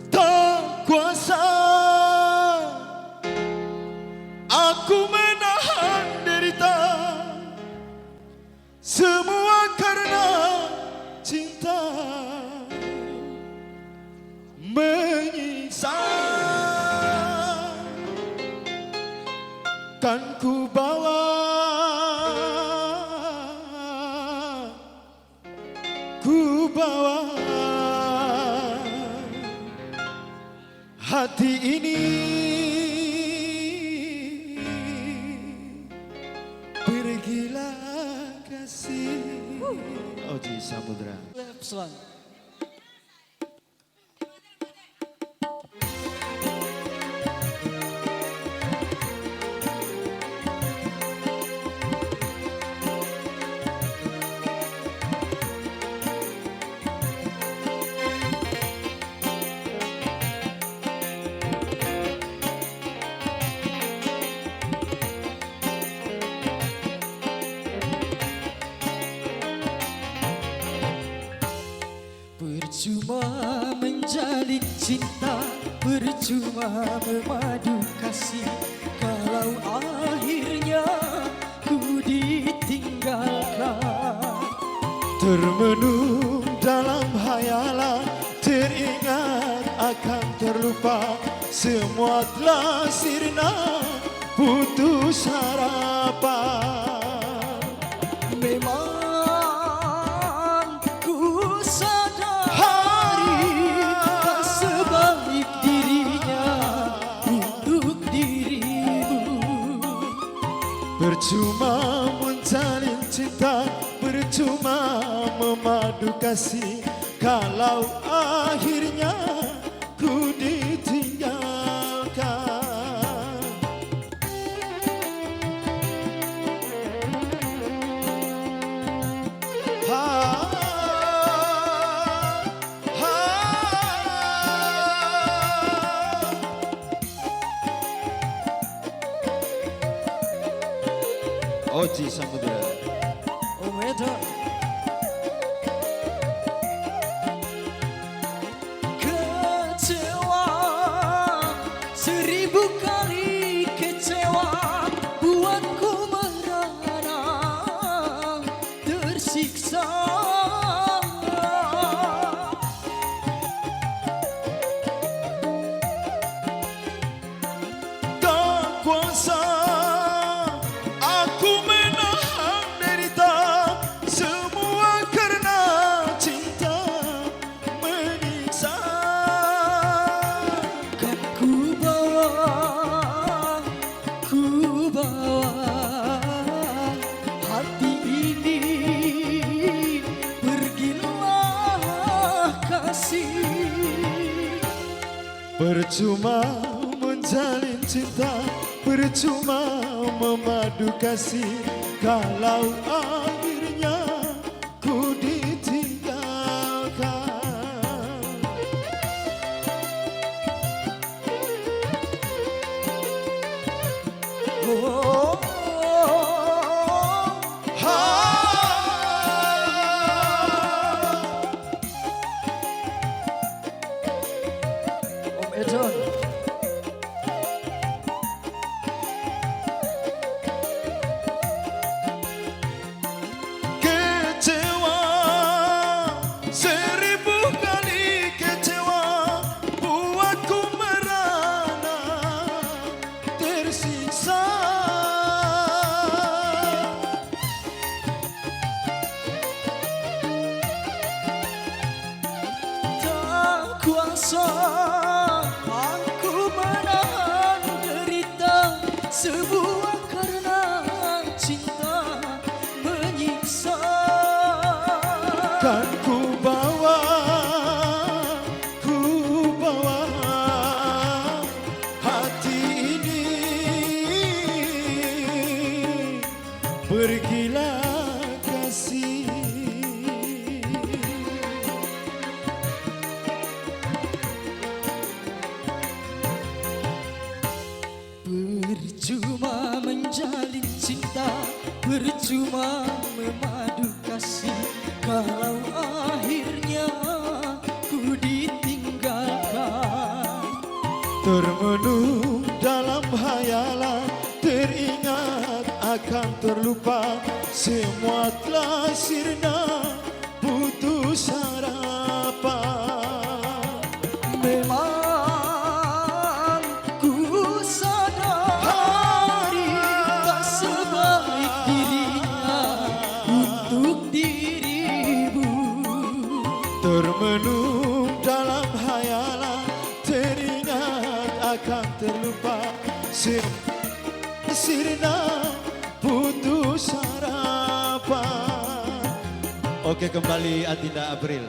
Tak kuasa aku menahan derita, semua karena cinta menyiksa. Kan ku bawa hati ini pergilah kasih. Oji Samudra. Percuma menjalin cinta, percuma memadu kasih, kalau akhirnya ku ditinggalkan. Termenung dalam hayalan, teringat akan terlupa, semua telah sirna, putus harapan. Memang percuma menjalin cinta, percuma memadu kasih, kalau akhirnya ku ditinggalkan. Oji Samudra. Om Edon. Kecewa, 1000 kali kecewa, buatku merana tersiksa. Tak kuasa aku menahan derita, semua karena cinta menyiksa. Kan ku bawa hati ini, pergilah kasih. Percuma menjalin cinta, percuma memadu kasih, kalau akhirnya ku ditinggalkan. Oh, Om Edon. Kecewa, 1000 kali kecewa, buatku merana tersiksa. Tak kuasa aku menahan derita, semua karena cinta menyiksa. Kan ku bawa hati ini, pergilah kasih. Percuma menjalin cinta, percuma memadu kasih, Termenung dalam hayalan, teringat akan terlupa, semua telah sirna putus harapan. Memang ku sadari tak sebaik dirinya untuk dirimu. Termenung dalam hayalan, teringat akan terlupa, sirna putus harapan. Oke, kembali Adinda April.